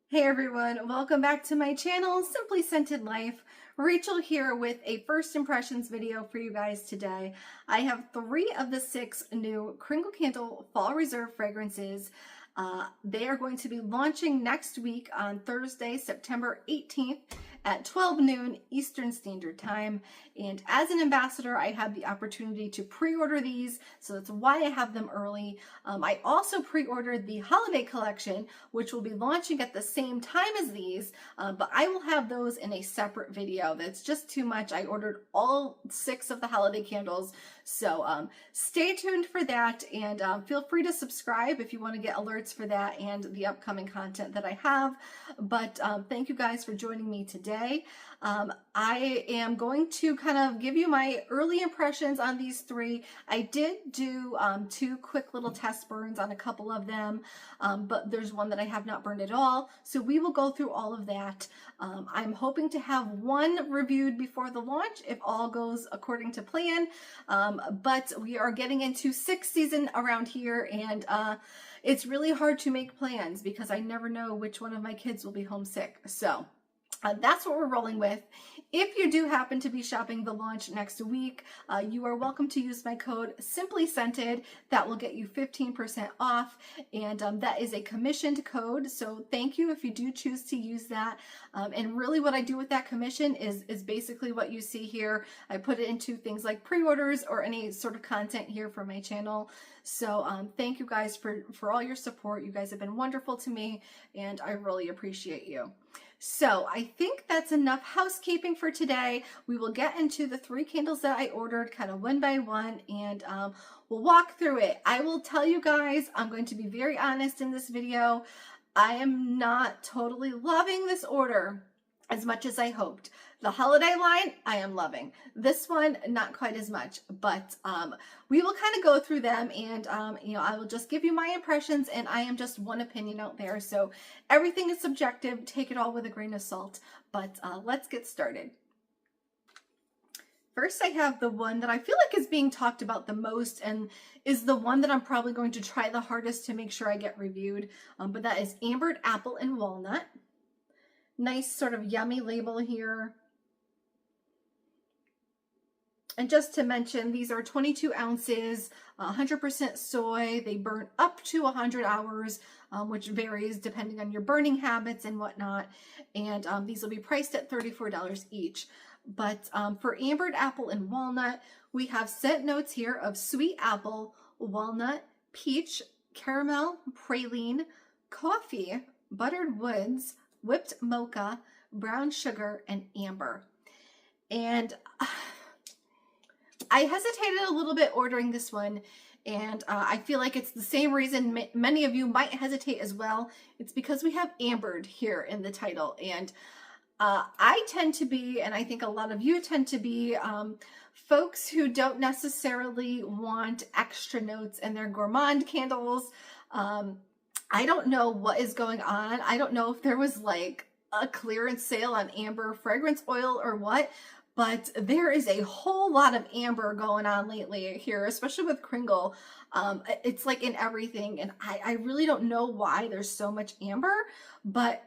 Hey everyone, welcome back to my channel, Simply Scented Life. Rachel here with a first impressions video for you guys today. I have 3 of the 6 new Kringle Candle Fall Reserve fragrances. They are going to be launching next week on Thursday, September 18th at 12 noon Eastern Standard Time. And as an ambassador, I had the opportunity to pre-order these, so that's why I have them early. I also pre-ordered the holiday collection, which will be launching at the same time as these, but I will have those in a separate video. That's just too much. I ordered all 6 of the holiday candles, so stay tuned for that, and feel free to subscribe if you want to get alerts for that and the upcoming content that I have. But thank you guys for joining me today. I am going to kind of give you my early impressions on these 3. I did do 2 quick little test burns on a couple of them, but there's one that I have not burned at all, so we will go through all of that. I'm hoping to have 1 reviewed before the launch if all goes according to plan, but we are getting into 6th season around here, and it's really hard to make plans because I never know which one of my kids will be homesick. So that's what we're rolling with. If you do happen to be shopping the launch next week, you are welcome to use my code Simply Scented. That will get you 15% off, and that is a commissioned code, so thank you if you do choose to use that. And really what I do with that commission is basically what you see here. I put it into things like pre-orders or any sort of content here for my channel. So thank you guys for all your support. You guys have been wonderful to me, and I really appreciate you. So I think that's enough housekeeping for today. We will get into the 3 candles that I ordered kind of one by one, and we'll walk through it. I will tell you guys, I'm going to be very honest in this video. I am not totally loving this order as much as I hoped. The holiday line, I am loving. This one, not quite as much, but we will kind of go through them, and you know, I will just give you my impressions, and I am just one opinion out there, so everything is subjective. Take it all with a grain of salt, but let's get started. First, I have the one that I feel like is being talked about the most and is the one that I'm probably going to try the hardest to make sure I get reviewed, but that is Ambered Apple and Walnut. Nice sort of yummy label here. And just to mention, these are 22 ounces, 100% soy. They burn up to 100 hours, which varies depending on your burning habits and whatnot. And these will be priced at $34 each. But for Ambered Apple and Walnut, we have scent notes here of sweet apple, walnut, peach, caramel, praline, coffee, buttered woods, whipped mocha, brown sugar, and amber. And I hesitated a little bit ordering this one, and I feel like it's the same reason many of you might hesitate as well. It's because we have ambered here in the title, and I tend to be, and I think a lot of you tend to be, folks who don't necessarily want extra notes in their gourmand candles. I don't know what is going on. I don't know if there was like a clearance sale on amber fragrance oil or what, but there is a whole lot of amber going on lately here, especially with Kringle. It's like in everything, and I really don't know why there's so much amber, but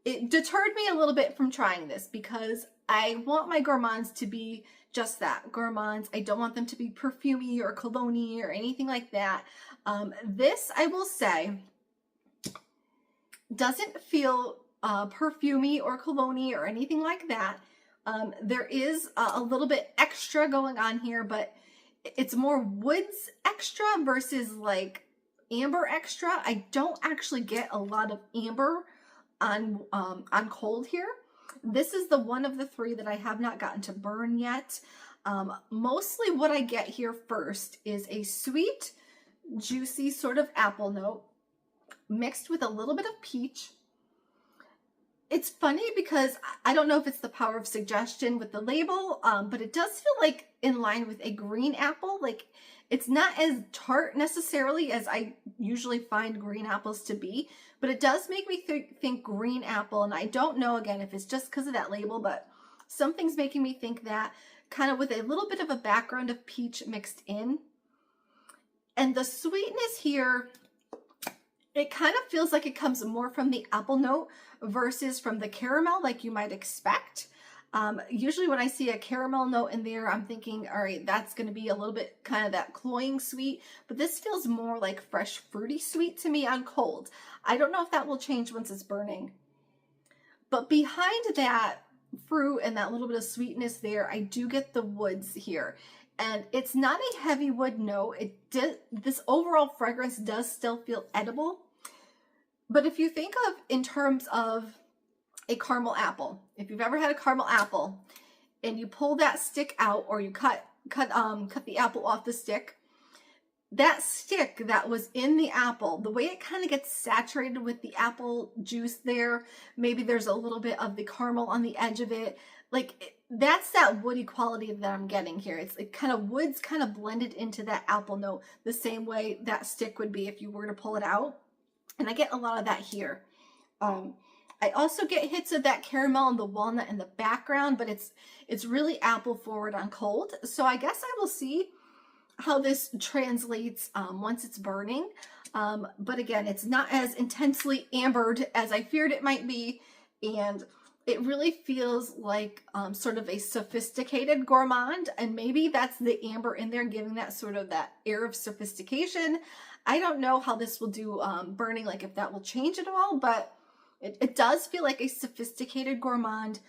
it deterred me a little bit from trying this because I want my gourmands to be just that, gourmands. I don't want them to be perfumey or cologne-y or anything like that. This, I will say, doesn't feel perfumey or cologne-y or anything like that. There is a little bit extra going on here, but it's more woods extra versus like amber extra. I don't actually get a lot of amber on cold here. This is the one of the 3 that I have not gotten to burn yet. Mostly what I get here first is a sweet, juicy sort of apple note mixed with a little bit of peach. It's funny because I don't know if it's the power of suggestion with the label, but it does feel like in line with a green apple. Like it's not as tart necessarily as I usually find green apples to be, but it does make me think green apple. And I don't know, again, if it's just because of that label, but something's making me think that, kind of with a little bit of a background of peach mixed in. And the sweetness here it kind of feels like it comes more from the apple note versus from the caramel, like you might expect. Usually when I see a caramel note in there, I'm thinking, all right, that's going to be a little bit kind of that cloying sweet, but this feels more like fresh fruity sweet to me on cold. I don't know if that will change once it's burning. But behind that fruit and that little bit of sweetness there, I do get the woods here. And it's not a heavy wood note. This overall fragrance does still feel edible. But if you think of in terms of a caramel apple, if you've ever had a caramel apple and you pull that stick out, or you cut the apple off the stick, that stick that was in the apple, the way it kind of gets saturated with the apple juice there, maybe there's a little bit of the caramel on the edge of it, that's that woody quality that I'm getting here. It's like kind of woods kind of blended into that apple note, the same way that stick would be if you were to pull it out. And I get a lot of that here. I also get hits of that caramel and the walnut in the background, but it's really apple forward on cold. So I guess I will see how this translates once it's burning. But again, it's not as intensely ambered as I feared it might be. And it really feels like sort of a sophisticated gourmand. And maybe that's the amber in there giving that sort of that air of sophistication. I don't know how this will do burning, like if that will change at all, but it does feel like a sophisticated gourmand.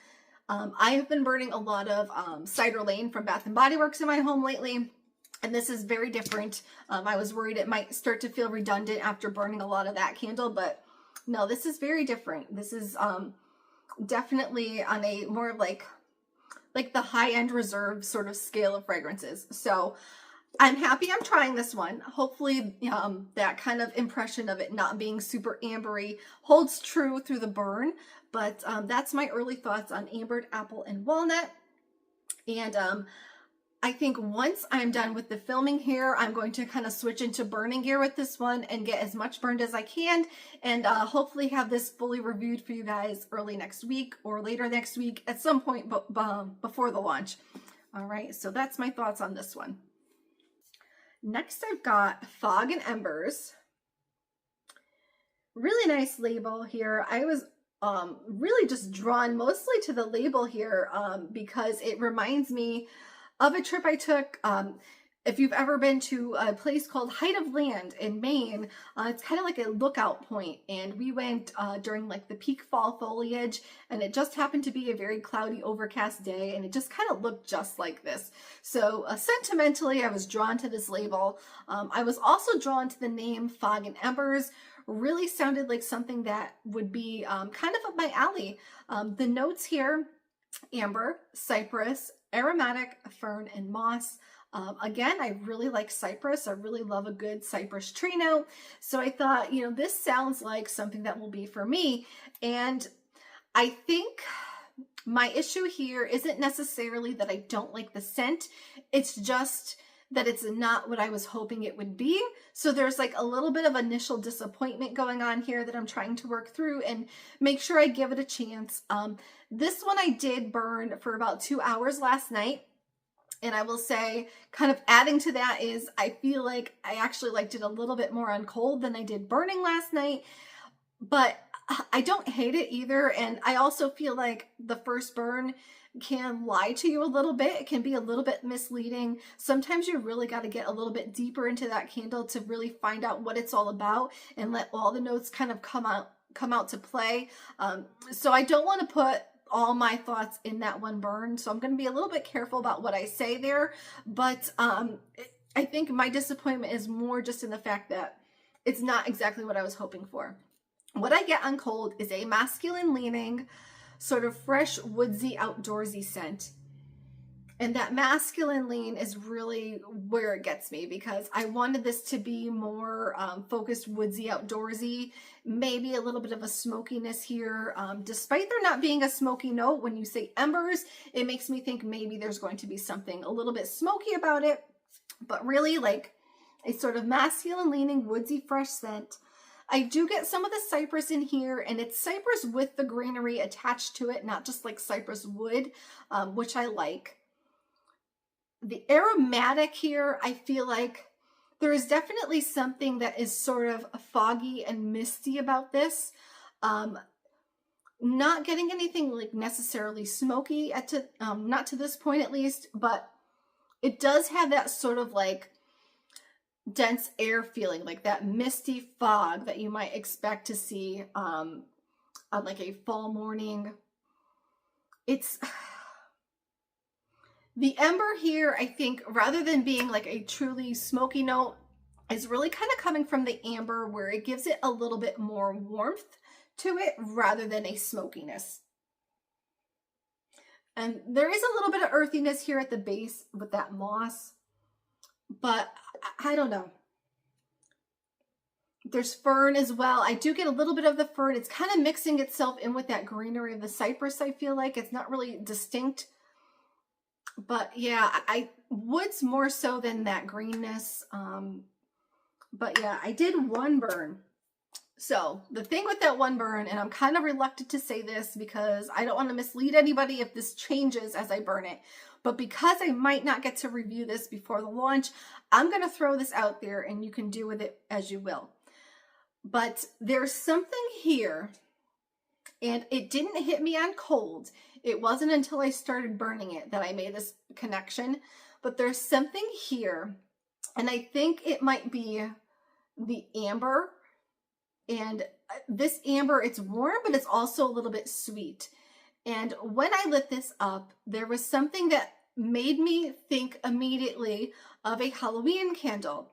I have been burning a lot of Cider Lane from Bath & Body Works in my home lately, and this is very different. I was worried it might start to feel redundant after burning a lot of that candle, but no, this is very different. This is definitely on a more like the high-end reserve sort of scale of fragrances. So I'm happy I'm trying this one. Hopefully that kind of impression of it not being super ambery holds true through the burn. But that's my early thoughts on ambered apple and walnut. And I think once I'm done with the filming here, I'm going to kind of switch into burning gear with this one and get as much burned as I can, and hopefully have this fully reviewed for you guys early next week or later next week at some point before the launch. All right, so that's my thoughts on this one. Next, I've got Fog and Embers. Really nice label here. I was really just drawn mostly to the label here because it reminds me of a trip I took. If you've ever been to a place called Height of Land in Maine, it's kind of like a lookout point, and we went during like the peak fall foliage, and it just happened to be a very cloudy, overcast day, and it just kind of looked just like this. So sentimentally, I was drawn to this label. I was also drawn to the name Fog and Embers. Really sounded like something that would be kind of up my alley. The notes here: amber, cypress, aromatic, fern, and moss. Again, I really like cypress. I really love a good cypress tree note. So I thought, this sounds like something that will be for me. And I think my issue here isn't necessarily that I don't like the scent. It's just that it's not what I was hoping it would be. So there's like a little bit of initial disappointment going on here that I'm trying to work through and make sure I give it a chance. This one I did burn for about 2 hours last night. And I will say, kind of adding to that is I feel like I actually liked it a little bit more on cold than I did burning last night. But I don't hate it either. And I also feel like the first burn can lie to you a little bit. It can be a little bit misleading. Sometimes you really got to get a little bit deeper into that candle to really find out what it's all about and let all the notes kind of come out to play. So I don't want to put all my thoughts in that one burn. So I'm going to be a little bit careful about what I say there. But I think my disappointment is more just in the fact that it's not exactly what I was hoping for. What I get on cold is a masculine leaning, sort of fresh, woodsy, outdoorsy scent. And that masculine lean is really where it gets me, because I wanted this to be more focused, woodsy, outdoorsy, maybe a little bit of a smokiness here. Despite there not being a smoky note, when you say embers, it makes me think maybe there's going to be something a little bit smoky about it, but really like a sort of masculine leaning, woodsy, fresh scent. I do get some of the cypress in here, and it's cypress with the greenery attached to it, not just like cypress wood, which I like. The aromatic here, I feel like There is definitely something that is sort of foggy and misty about this. Not getting anything like necessarily smoky not to this point at least, but it does have that sort of like dense air feeling, like that misty fog that you might expect to see on like a fall morning. It's the ember here, I think, rather than being like a truly smoky note, is really kind of coming from the amber, where it gives it a little bit more warmth to it rather than a smokiness. And there is a little bit of earthiness here at the base with that moss, but I don't know. There's fern as well. I do get a little bit of the fern. It's kind of mixing itself in with that greenery of the cypress, I feel like. It's not really distinct. But yeah, woods more so than that greenness. But yeah, I did one burn. So the thing with that one burn, and I'm kind of reluctant to say this because I don't want to mislead anybody if this changes as I burn it, but because I might not get to review this before the launch, I'm going to throw this out there and you can do with it as you will. But there's something here, and it didn't hit me on cold. It wasn't until I started burning it that I made this connection, but there's something here, and I think it might be the amber. And this amber, it's warm, but it's also a little bit sweet. And when I lit this up, there was something that made me think immediately of a Halloween candle.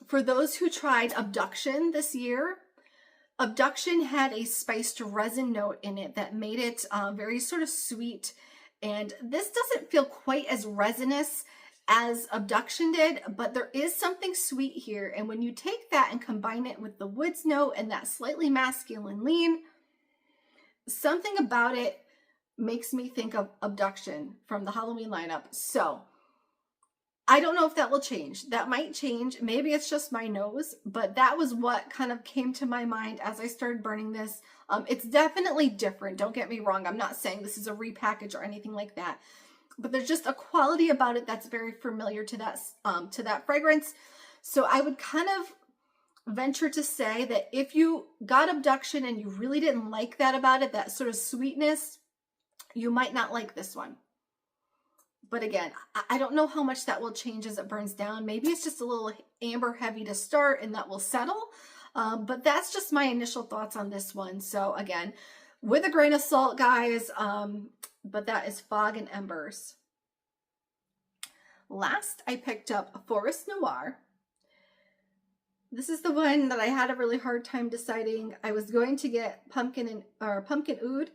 For those who tried Abduction this year, Abduction had a spiced resin note in it that made it very sort of sweet. And this doesn't feel quite as resinous as Abduction did, but there is something sweet here. And when you take that and combine it with the woods note and that slightly masculine lean, something about it makes me think of Abduction from the Halloween lineup. So I don't know if that will change. That might change. Maybe it's just my nose, but that was what kind of came to my mind as I started burning this. It's definitely different. Don't get me wrong. I'm not saying this is a repackage or anything like that. But there's just a quality about it that's very familiar to that fragrance. So I would kind of venture to say that if you got Abduction and you really didn't like that about it, that sort of sweetness, you might not like this one. But again, I don't know how much that will change as it burns down. Maybe it's just a little amber heavy to start and that will settle. But that's just my initial thoughts on this one. So again, with a grain of salt, guys, but that is Fog and Embers. Last, I picked up Forest Noir. This is the one that I had a really hard time deciding. I was going to get pumpkin oud,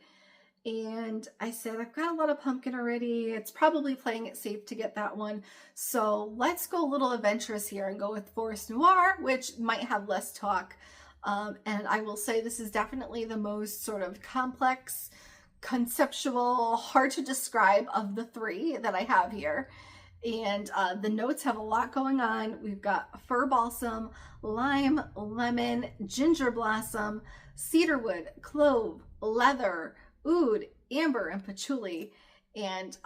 and I said, I've got a lot of pumpkin already. It's probably playing it safe to get that one. So let's go a little adventurous here and go with Forest Noir, which might have less talk. And I will say this is definitely the most sort of complex, conceptual, hard to describe of the three that I have here. And the notes have a lot going on. We've got fir balsam, lime, lemon, ginger blossom, cedarwood, clove, leather, oud, amber, and patchouli. And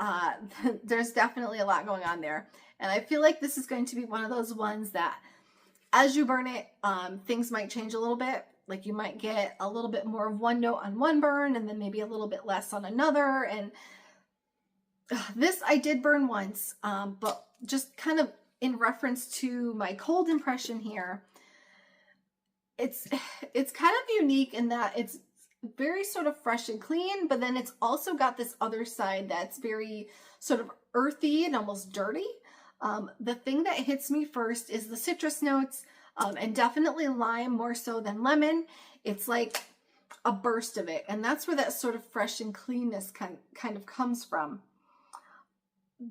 there's definitely a lot going on there. And I feel like this is going to be one of those ones that as you burn it, things might change a little bit. Like you might get a little bit more of one note on one burn and then maybe a little bit less on another. And this I did burn once, but just kind of in reference to my cold impression here, it's kind of unique in that it's very sort of fresh and clean, but then it's also got this other side that's very sort of earthy and almost dirty. The thing that hits me first is the citrus notes, and definitely lime more so than lemon. It's like a burst of it, and that's where that sort of fresh and cleanness kind of comes from.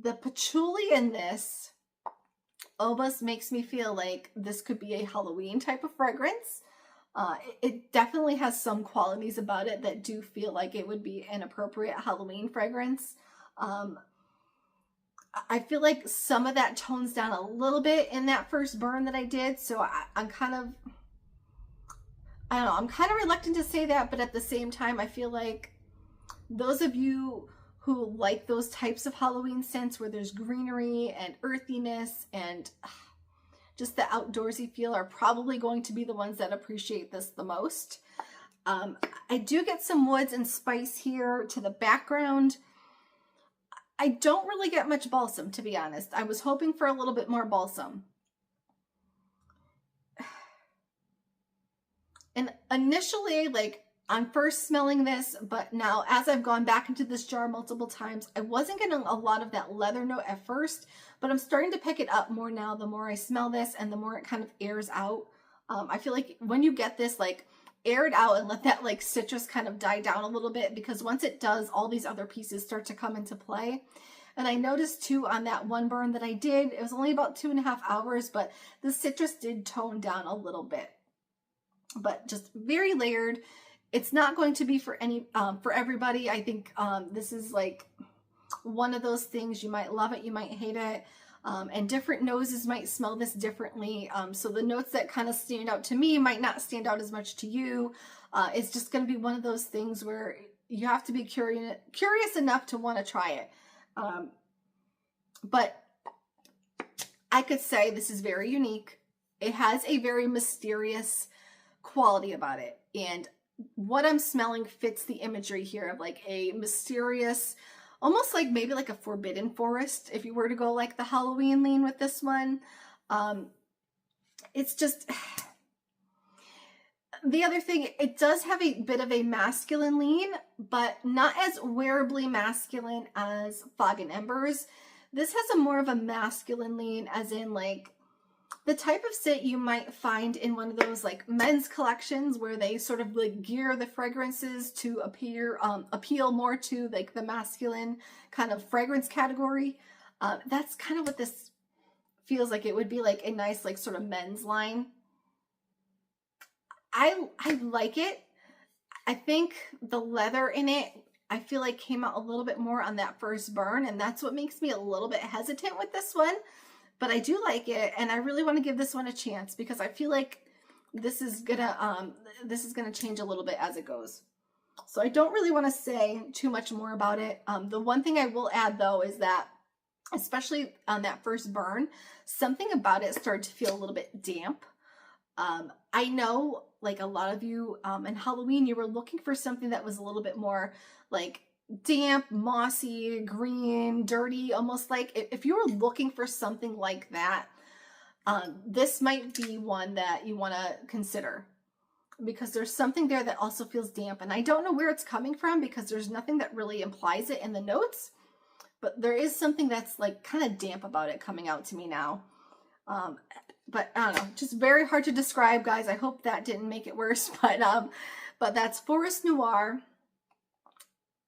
The patchouli in this almost makes me feel like this could be a Halloween type of fragrance. It definitely has some qualities about it that do feel like it would be an appropriate Halloween fragrance. I feel like some of that tones down a little bit in that first burn that I did. So I'm kind of, I don't know, I'm kind of reluctant to say that, but at the same time, I feel like those of you who like those types of Halloween scents where there's greenery and earthiness and just the outdoorsy feel are probably going to be the ones that appreciate this the most. I do get some woods and spice here to the background. I don't really get much balsam, to be honest. I was hoping for a little bit more balsam. And initially, like, I'm first smelling this, but now as I've gone back into this jar multiple times, I wasn't getting a lot of that leather note at first, but I'm starting to pick it up more now the more I smell this and the more it kind of airs out. I feel like when you get this, like, air it out and let that, like, citrus kind of die down a little bit, because once it does, all these other pieces start to come into play. And I noticed too on that one burn that I did, it was only about 2.5 hours, but the citrus did tone down a little bit. But just very layered. It's not going to be for everybody. I think this is like one of those things, you might love it, you might hate it, and different noses might smell this differently. So the notes that kind of stand out to me might not stand out as much to you. It's just going to be one of those things where you have to be curious enough to want to try it. But I could say this is very unique. It has a very mysterious quality about it, and what I'm smelling fits the imagery here of like a mysterious, almost like maybe like a forbidden forest if you were to go like the Halloween lean with this one. It's just, the other thing, it does have a bit of a masculine lean, but not as wearably masculine as Fog and Embers. This has a more of a masculine lean, as in like the type of scent you might find in one of those like men's collections where they sort of like gear the fragrances to appeal more to like the masculine kind of fragrance category. That's kind of what this feels like. It would be like a nice like sort of men's line. I like it. I think the leather in it, I feel like came out a little bit more on that first burn, and that's what makes me a little bit hesitant with this one. But I do like it, and I really want to give this one a chance because I feel like this is gonna change a little bit as it goes. So I don't really want to say too much more about it. The one thing I will add though is that, especially on that first burn, something about it started to feel a little bit damp. I know like a lot of you in Halloween, you were looking for something that was a little bit more like damp, mossy, green, dirty, almost like if you were looking for something like that, this might be one that you want to consider, because there's something there that also feels damp, and I don't know where it's coming from because there's nothing that really implies it in the notes, but there is something that's like kind of damp about it coming out to me now. But I don't know, just very hard to describe, guys. I hope that didn't make it worse, but that's Forest Noir.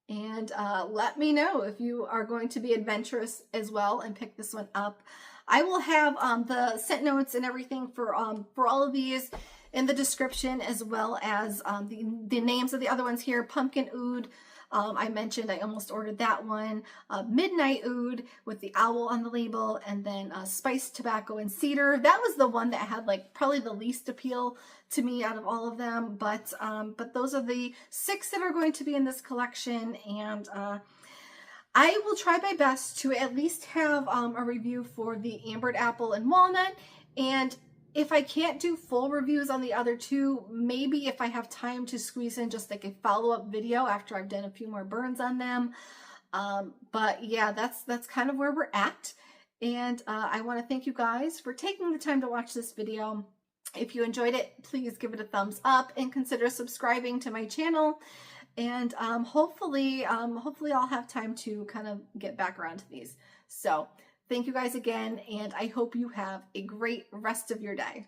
And let me know if you are going to be adventurous as well and pick this one up. I will have the scent notes and everything for all of these in the description, as well as the names of the other ones here. Pumpkin Oud, I mentioned I almost ordered that one. Midnight Oud with the owl on the label, and then Spiced Tobacco and Cedar. That was the one that had like probably the least appeal to me out of all of them, but those are the 6 that are going to be in this collection, and I will try my best to at least have a review for the Ambered Apple and Walnut, and if I can't do full reviews on the other 2, maybe if I have time to squeeze in just like a follow-up video after I've done a few more burns on them. But yeah, that's kind of where we're at, and I want to thank you guys for taking the time to watch this video. If you enjoyed it, please give it a thumbs up and consider subscribing to my channel. And hopefully I'll have time to kind of get back around to these. So thank you guys again, and I hope you have a great rest of your day.